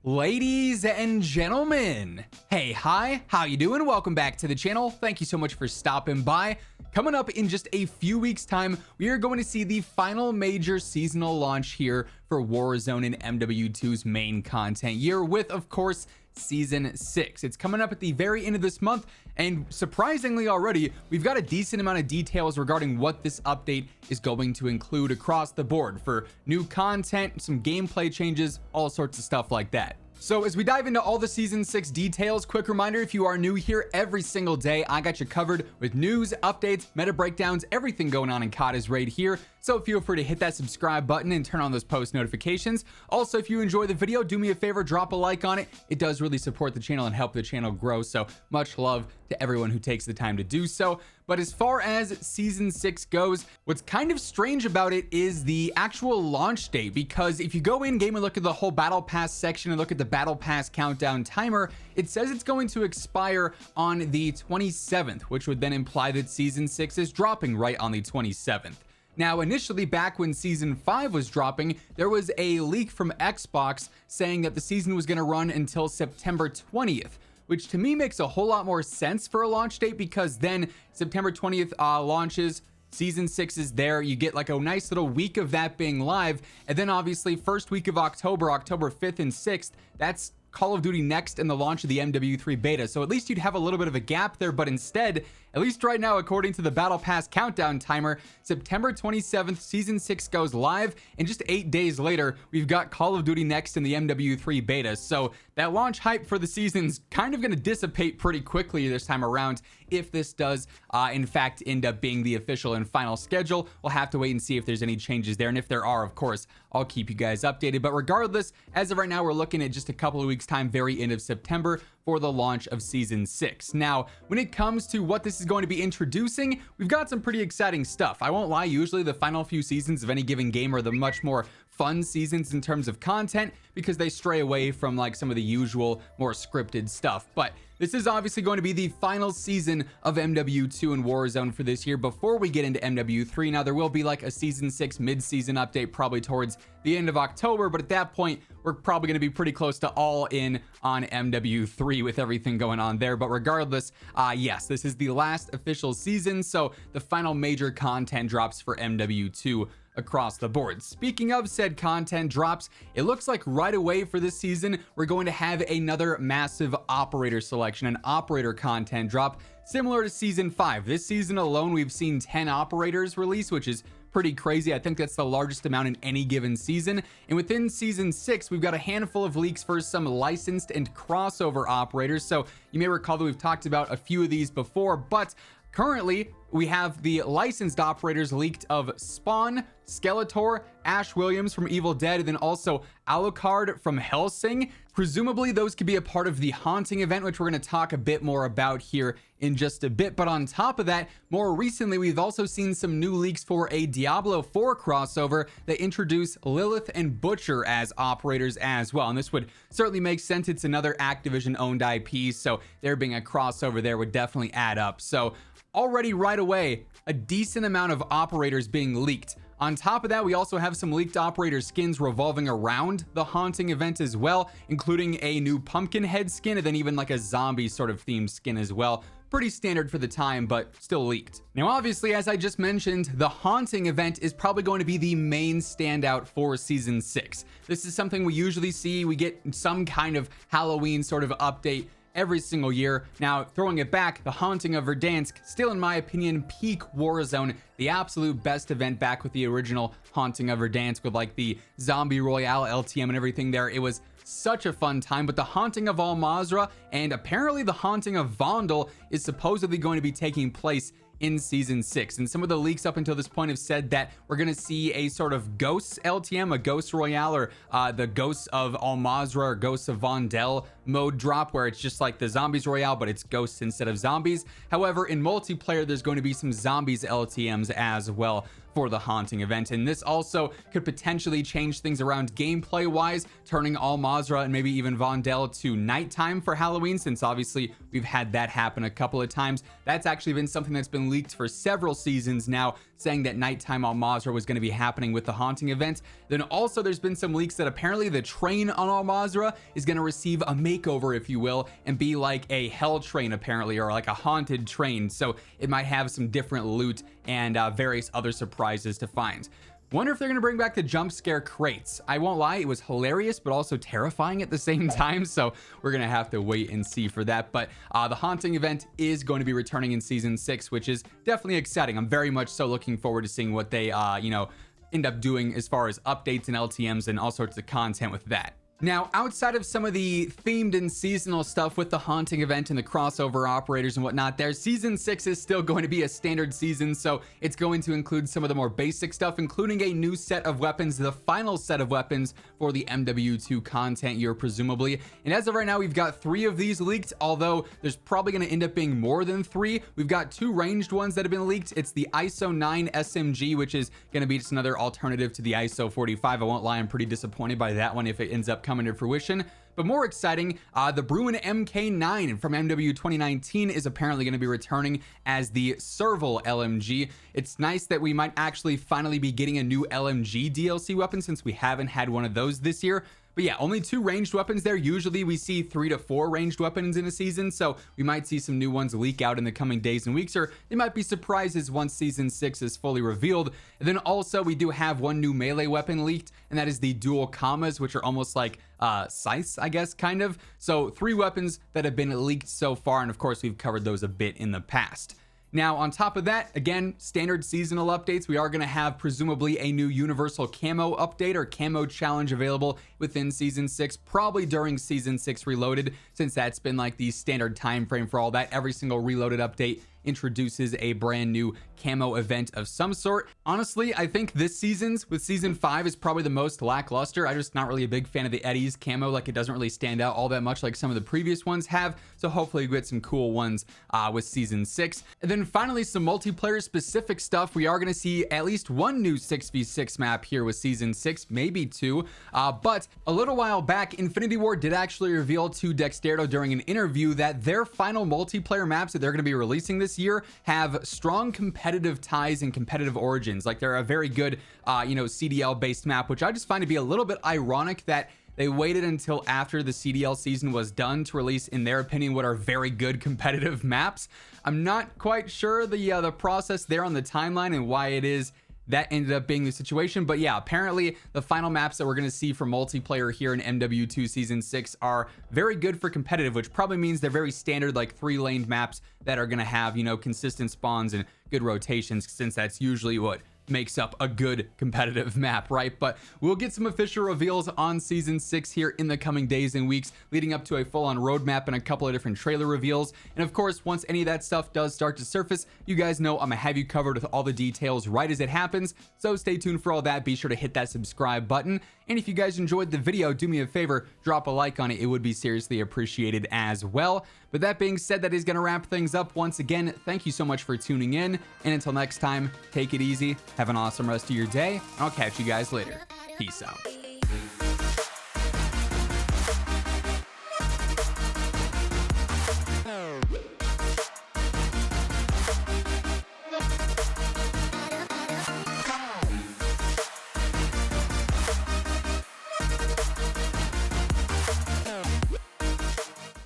Ladies and gentlemen, hey, hi, how you doing? Welcome back to the channel. Thank you so much for stopping by. Coming up in just a few weeks time, we are going to see the final major seasonal launch here for Warzone and MW2's main content year with, of course, Season 6. It's coming up at the very end of this month, and surprisingly already, we've got a decent amount of details regarding what this update is going to include across the board for new content, some gameplay changes, all sorts of stuff like that. So as we dive into all the Season 6 details, quick reminder, if you are new here, every single day, I got you covered with news, updates, meta breakdowns, everything going on in COD is right here. So feel free to hit that subscribe button and turn on those post notifications. Also, if you enjoy the video, do me a favor, drop a like on it. It does really support the channel and help the channel grow. So much love to everyone who takes the time to do so. But as far as Season 6 goes, what's kind of strange about it is the actual launch date, because if you go in game and look at the whole Battle Pass section and look at the Battle Pass countdown timer, it says it's going to expire on the 27th, which would then imply that Season 6 is dropping right on the 27th. Now, initially, back when Season 5 was dropping, there was a leak from Xbox saying that the season was going to run until September 20th, which to me makes a whole lot more sense for a launch date, because then September 20th launches, Season 6 is there, you get like a nice little week of that being live, and then obviously first week of October, October 5th and 6th, that's Call of Duty Next and the launch of the MW3 beta. So at least you'd have a little bit of a gap there, but instead, at least right now, according to the Battle Pass countdown timer, September 27th, Season 6 goes live, and just 8 days later, we've got Call of Duty Next and the MW3 beta. So that launch hype for the season's kind of going to dissipate pretty quickly this time around if this does, in fact, end up being the official and final schedule. We'll have to wait and see if there's any changes there, and if there are, of course, I'll keep you guys updated. But regardless, as of right now, we're looking at just a couple of weeks time, very end of September, for the launch of Season 6. Now, when it comes to what this is going to be introducing, we've got some pretty exciting stuff. I won't lie, usually the final few seasons of any given game are the much more fun seasons in terms of content, because they stray away from like some of the usual more scripted stuff. But this is obviously going to be the final season of MW2 and Warzone for this year before we get into MW3. Now, there will be like a Season 6 mid-season update probably towards the end of October, but at that point, we're probably going to be pretty close to all in on MW3 with everything going on there. But regardless, yes, this is the last official season, so the final major content drops for MW2 across the board. Speaking of said content drops, it looks like right away for this season, we're going to have another massive operator selection, an operator content drop similar to Season 5. This season alone, we've seen 10 operators release, which is pretty crazy. I think that's the largest amount in any given season. And within Season 6, we've got a handful of leaks for some licensed and crossover operators. So you may recall that we've talked about a few of these before, but currently, we have the licensed operators leaked of Spawn, Skeletor, Ash Williams from Evil Dead, and then also Alucard from Hellsing. Presumably, those could be a part of the Haunting event, which we're going to talk a bit more about here in just a bit. But on top of that, more recently, we've also seen some new leaks for a Diablo 4 crossover that introduce Lilith and Butcher as operators as well. And this would certainly make sense. It's another Activision-owned IP, so there being a crossover there would definitely add up. So already right away, a decent amount of operators being leaked. On top of that, we also have some leaked operator skins revolving around the Haunting event as well, including a new pumpkin head skin and then even like a zombie sort of themed skin as well. Pretty standard for the time, but still leaked. Now, obviously, as I just mentioned, the Haunting event is probably going to be the main standout for Season 6. This is something we usually see. We get some kind of Halloween sort of update every single year. Now, throwing it back, the Haunting of Verdansk, still in my opinion, peak Warzone, the absolute best event back with the original Haunting of Verdansk with like the Zombie Royale LTM and everything there. It was such a fun time. But the Haunting of Al Mazrah and apparently the Haunting of Vondel is supposedly going to be taking place in Season 6, and some of the leaks up until this point have said that we're going to see a sort of Ghosts LTM, a Ghost Royale, or the Ghosts of Al Mazrah or Ghosts of Vondel mode drop, where it's just like the Zombies Royale, but it's ghosts instead of zombies. However, in multiplayer, there's going to be some Zombies LTMs as well for the Haunting event, and this also could potentially change things around gameplay wise, turning Al Mazrah and maybe even Vondel to nighttime for Halloween, since obviously we've had that happen a couple of times. That's actually been something that's been leaked for several seasons now, saying that nighttime on Mazrah was going to be happening with the haunting event. Then also there's been some leaks that apparently the train on Al Mazrah is going to receive a makeover, if you will, and be like a hell train apparently, or like a haunted train. So it might have some different loot and various other surprises to find. Wonder if they're going to bring back the jump scare crates. I won't lie, it was hilarious, but also terrifying at the same time. So we're going to have to wait and see for that. But the haunting event is going to be returning in season 6, which is definitely exciting. I'm very much so looking forward to seeing what they, end up doing as far as updates and LTMs and all sorts of content with that. Now, outside of some of the themed and seasonal stuff with the haunting event and the crossover operators and whatnot, their season 6 is still going to be a standard season, so it's going to include some of the more basic stuff, including a new set of weapons, the final set of weapons for the MW2 content year, presumably. And as of right now, we've got 3 of these leaked, although there's probably going to end up being more than 3. We've got 2 ranged ones that have been leaked. It's the ISO 9 SMG, which is going to be just another alternative to the ISO 45. I won't lie, I'm pretty disappointed by that one if it ends up coming to fruition. But more exciting, the Bruin MK9 from MW 2019 is apparently going to be returning as the Serval LMG. It's nice that we might actually finally be getting a new LMG DLC weapon, since we haven't had one of those this year. But yeah, only 2 ranged weapons there. Usually we see 3 to 4 ranged weapons in a season, so we might see some new ones leak out in the coming days and weeks, or they might be surprises once season 6 is fully revealed. And then also we do have one new melee weapon leaked, and that is the dual Camas, which are almost like scythes, I guess, kind of. So 3 weapons that have been leaked so far, and of course we've covered those a bit in the past. Now, on top of that, again, standard seasonal updates. We are going to have presumably a new universal camo update or camo challenge available within season 6, probably during season 6 reloaded, since that's been like the standard time frame for all that. Every single reloaded update introduces a brand new camo event of some sort. Honestly, I think this season's with season 5 is probably the most lackluster. I'm just not really a big fan of the Eddie's camo. Like, it doesn't really stand out all that much like some of the previous ones have. So hopefully we get some cool ones with season 6. And then finally, some multiplayer specific stuff. We are going to see at least one new 6v6 map here with season 6, maybe 2. But a little while back, Infinity Ward did actually reveal to Dexterdo during an interview that their final multiplayer maps that they're going to be releasing this year have strong competitive ties and competitive origins. Like, they're a very good CDL based map, which I just find to be a little bit ironic that they waited until after the CDL season was done to release, in their opinion, what are very good competitive maps. I'm not quite sure the process there on the timeline and why it is that ended up being the situation. But yeah, apparently the final maps that we're going to see for multiplayer here in MW2 season 6 are very good for competitive, which probably means they're very standard, like 3-laned maps that are going to have, consistent spawns and good rotations, since that's usually what makes up a good competitive map, right? But we'll get some official reveals on season 6 here in the coming days and weeks, leading up to a full-on roadmap and a couple of different trailer reveals. And of course, once any of that stuff does start to surface, you guys know I'm gonna have you covered with all the details right as it happens. So stay tuned for all that. Be sure to hit that subscribe button. And if you guys enjoyed the video, do me a favor, drop a like on it. It would be seriously appreciated as well. But that being said, that is going to wrap things up. Once again, thank you so much for tuning in. And until next time, take it easy. Have an awesome rest of your day. I'll catch you guys later. Peace out.